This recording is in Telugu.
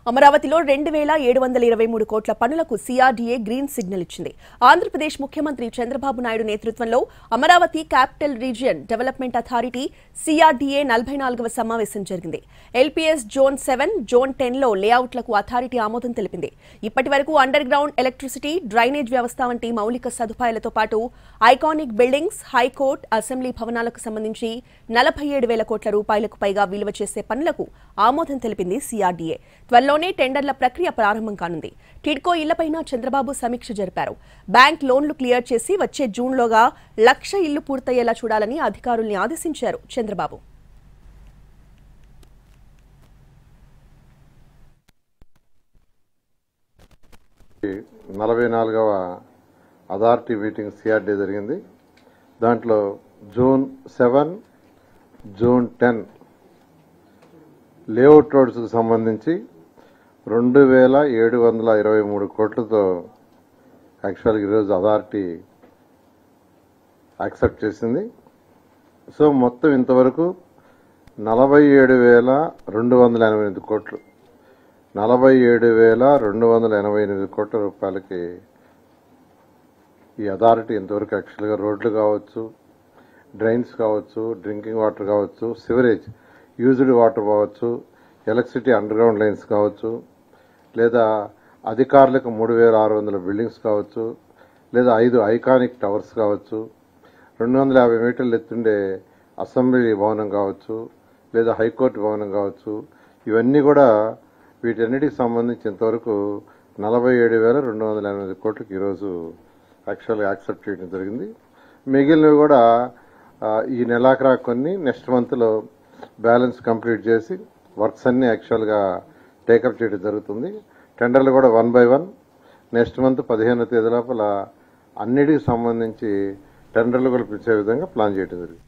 అమరావతిలో 2723 కోట్ల పనులకు సిఆర్డీఏ గ్రీన్ సిగ్నల్ ఇచ్చింది. ఆంధ్రప్రదేశ్ ముఖ్యమంత్రి చంద్రబాబు నాయుడు నేతృత్వంలో Amaravati capital region development authority CRDA 44వ సమావేశం జరిగింది. ఎల్పీఎస్ జోన్ 7, జోన్ 10లో లేఅవుట్లకు అథారిటీ ఆమోదం తెలిపింది. ఇప్పటి వరకు అండర్ గ్రౌండ్ ఎలక్ట్రిసిటీ, డ్రైనేజ్ వ్యవస్థ వంటి మౌలిక సదుపాయాలతో పాటు ఐకానిక్ బిల్డింగ్స్, హైకోర్టు, అసెంబ్లీ భవనాలకు సంబంధించి 47,000 కోట్ల రూపాయలకు పైగా విలువ చేసే పనులకు ఆమోదం తెలిపింది సిఆర్డీఏ. త్వరలోనే టెండర్ల ప్రక్రియ ప్రారంభం కానుంది. టిడ్కో ఇళ్లపైన చంద్రబాబు సమీక్ష జరిపారు. బ్యాంక్ లోన్లు క్లియర్ చేసి వచ్చే జూన్లోగా 1,00,000 ఇళ్లు పూర్తయ్యేలా చూడాలని అధికారుల్ని ఆదేశించారు చంద్రబాబు. వ అథారిటీ మీటింగ్ సిఆర్డీ జరిగింది. దాంట్లో జోన్ 7, జోన్ 10 లేఅవుట్ రోడ్స్కు సంబంధించి 2,723 కోట్లతో యాక్చువల్గా ఈరోజు అథారిటీ యాక్సెప్ట్ చేసింది. సో మొత్తం ఇంతవరకు 47,288 కోట్లు 47,288 కోట్ల రూపాయలకి ఈ అథారిటీ ఇంతవరకు యాక్చువల్గా రోడ్లు కావచ్చు, డ్రైన్స్ కావచ్చు, డ్రింకింగ్ వాటర్ కావచ్చు, సివరేజ్ యూజ్డ్ వాటర్ కావచ్చు, ఎలక్ట్రిసిటీ అండర్ గ్రౌండ్ లైన్స్ కావచ్చు, లేదా అధికారులకు 3,600 బిల్డింగ్స్ కావచ్చు, లేదా 5 ఐకానిక్ టవర్స్ కావచ్చు, 250 మీటర్లు ఎత్తుండే అసెంబ్లీ భవనం కావచ్చు, లేదా హైకోర్టు భవనం కావచ్చు, ఇవన్నీ కూడా వీటన్నిటికి సంబంధించి ఇంతవరకు 47,288 కోట్లకి ఈరోజు యాక్చువల్గా యాక్సెప్ట్ చేయడం జరిగింది. మిగిలినవి కూడా ఈ నెలాఖరా కొన్ని నెక్స్ట్ మంత్లో బ్యాలెన్స్ కంప్లీట్ చేసి వర్క్స్ అన్ని యాక్చువల్గా టేకప్ చేయడం జరుగుతుంది. టెండర్లు కూడా 1 by 1 నెక్స్ట్ మంత్ 15వ తేదీ లోపల అన్నిటికి సంబంధించి టెండర్లు కూడా పిలిచే విధంగా ప్లాన్ చేయడం జరిగింది.